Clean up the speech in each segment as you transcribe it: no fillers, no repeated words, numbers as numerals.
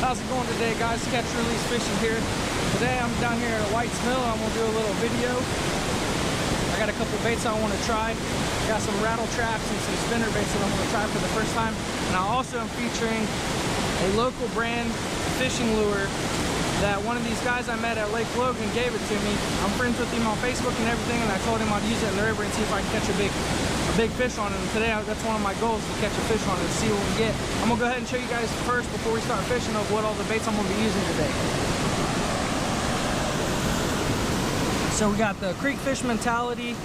How's it going today, guys? Catch release fishing here. Today I'm down here at White's Mill. I'm gonna do a little video. I got a couple baits I want to try. Got some rattle traps and some spinner baits that I'm gonna try for the first time. And I also am featuring a local brand fishing lure that one of these guys I met at Lake Logan gave it to me. I'm friends with him on Facebook and everything, and I told him I'd use it in the river and see if I can catch a big fish on it. And today, that's one of my goals, to catch a fish on it and see what we get. I'm gonna go ahead and show you guys first, before we start fishing, of what all the baits I'm gonna be using today. So we got the Creek Fish Mentality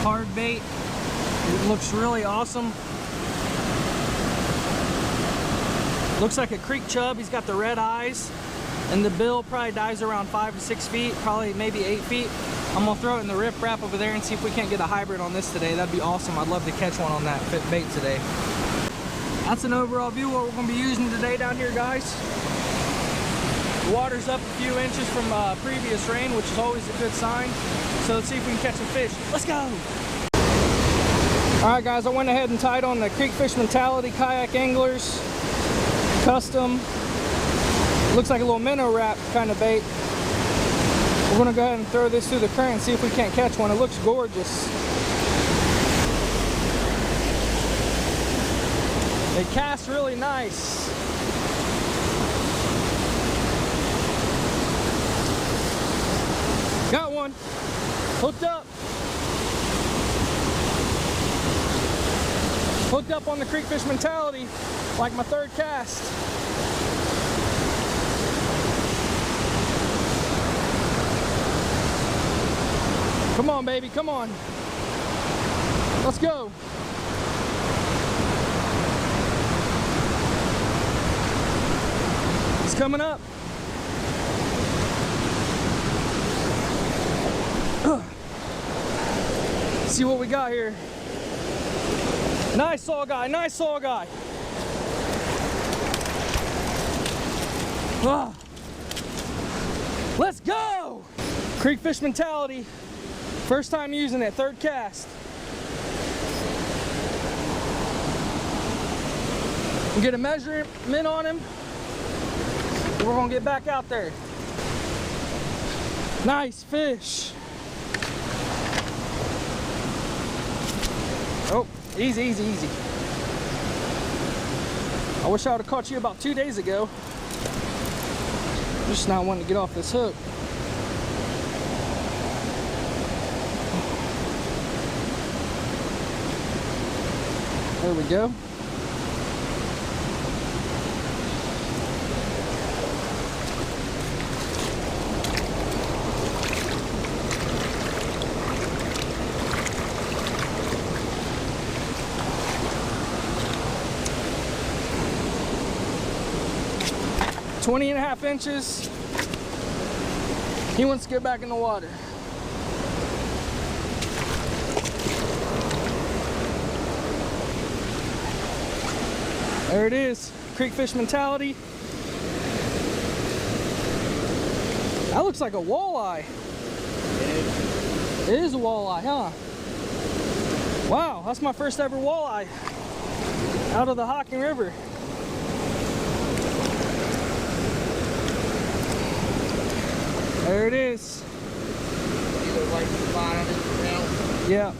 hard bait. It looks really awesome. Looks like a creek chub. He's got the red eyes, and the bill probably dives around 5 to 6 feet, probably maybe 8 feet. I'm gonna throw it in the rip wrap over there and see if we can't get a hybrid on this today. That'd be awesome. I'd love to catch one on that fit bait today. That's an overall view of what we're gonna be using today down here, guys. The water's up a few inches from previous rain, which is always a good sign. So let's see if we can catch a fish. Let's go. All right, guys, I went ahead and tied on the Creek Fish Mentality Kayak Anglers Custom. Looks like a little minnow wrap kind of bait. We're gonna go ahead and throw this through the current and see if we can't catch one. It looks gorgeous. They cast really nice. Got one. Hooked up. Hooked up on the Creek Fish Mentality, like my third cast. Come on, baby, come on. Let's go. It's coming up. See what we got here. Nice Saugeye, nice Saugeye. Ah. Let's go! Creek Fish Mentality. First time using it, third cast. We'll get a measurement on him. We're gonna get back out there. Nice fish. Oh, easy, easy, easy. I wish I would have caught you about 2 days ago. I'm just not wanting to get off this hook. There we go. .20.5 inches. He wants to get back in the water. There it is, Creek Fish Mentality. That looks like a walleye. It is a walleye, huh? Wow, that's my first ever walleye out of the Hocking River. There it is. Yeah.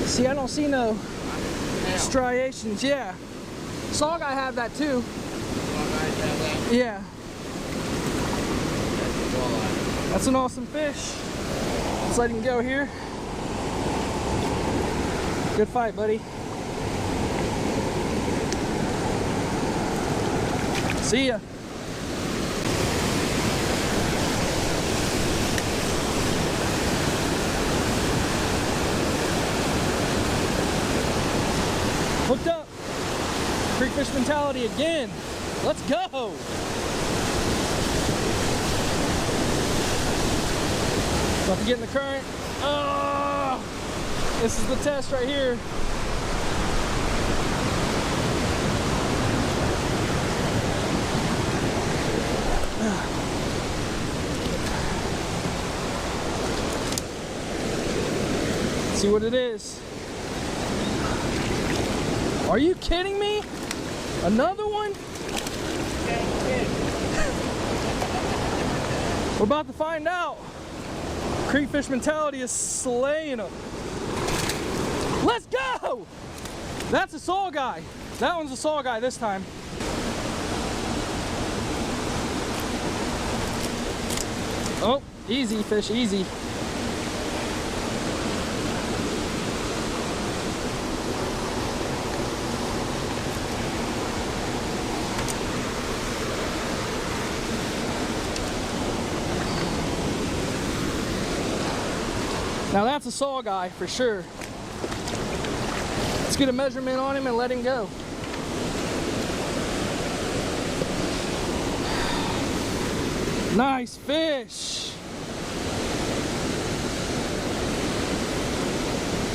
See, I don't see no striations. Yeah. Saugeye have that too. Yeah. That's an awesome fish. Let's let him go here. Good fight, buddy. See ya. Hooked up. Creek Fish Mentality again. Let's go. About to get in the current. Oh, this is the test right here. See what it is. Are you kidding me? Another one? We're about to find out. Creek fish mentality is slaying them. Let's go! That's a Saugeye. That one's a Saugeye this time. Oh, easy fish, easy. Now that's a Saugeye for sure. Let's get a measurement on him and let him go. Nice fish.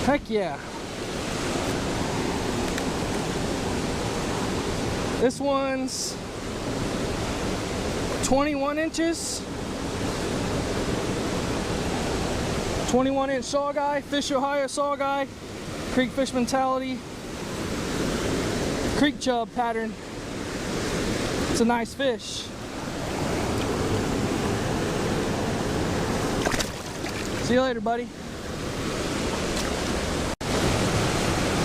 Heck yeah. This one's 21 inches. 21-inch Saugeye, Fish Ohio Saugeye, creek fish mentality, creek chub pattern. It's a nice fish. See you later, buddy.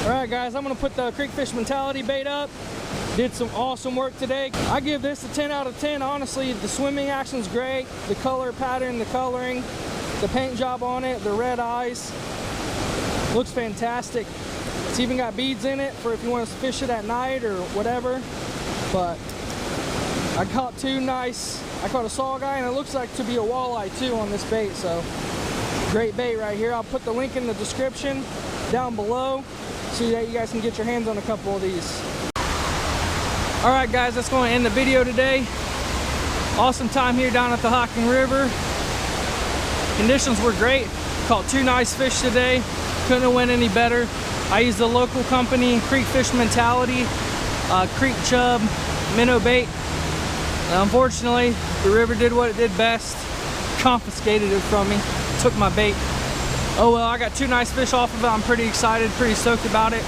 Alright guys, I'm going to put the creek fish mentality bait up. Did some awesome work today. I give this a 10 out of 10. Honestly, the swimming action's great. The color pattern, the coloring, the paint job on it, the red eyes, looks fantastic. It's even got beads in it for if you want to fish it at night or whatever. But I caught two nice, I caught a Saugeye and it looks like to be a walleye too on this bait. So great bait right here. I'll put the link in the description down below so that you guys can get your hands on a couple of these. Alright guys, that's going to end the video today. Awesome time here down at the Hocking River. Conditions were great. Caught two nice fish today. Couldn't have went any better. I used the local company, Creek Fish Mentality, creek chub, minnow bait. And unfortunately, the river did what it did best. Confiscated it from me. Took my bait. Oh well, I got two nice fish off of it. I'm pretty excited, pretty stoked about it.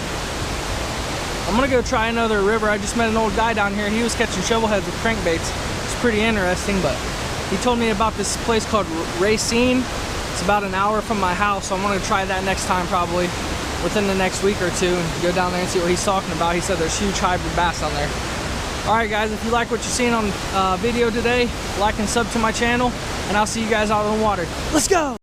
I'm gonna go try another river. I just met an old guy down here. He was catching shovelheads with crankbaits. It's pretty interesting, but he told me about this place called Racine. It's about an hour from my house, so I'm gonna try that next time probably within the next week or two and go down there and see what he's talking about. He said there's huge hybrid bass down there. All right guys, if you like what you're seeing on video today, like and sub to my channel, and I'll see you guys out on the water. Let's go!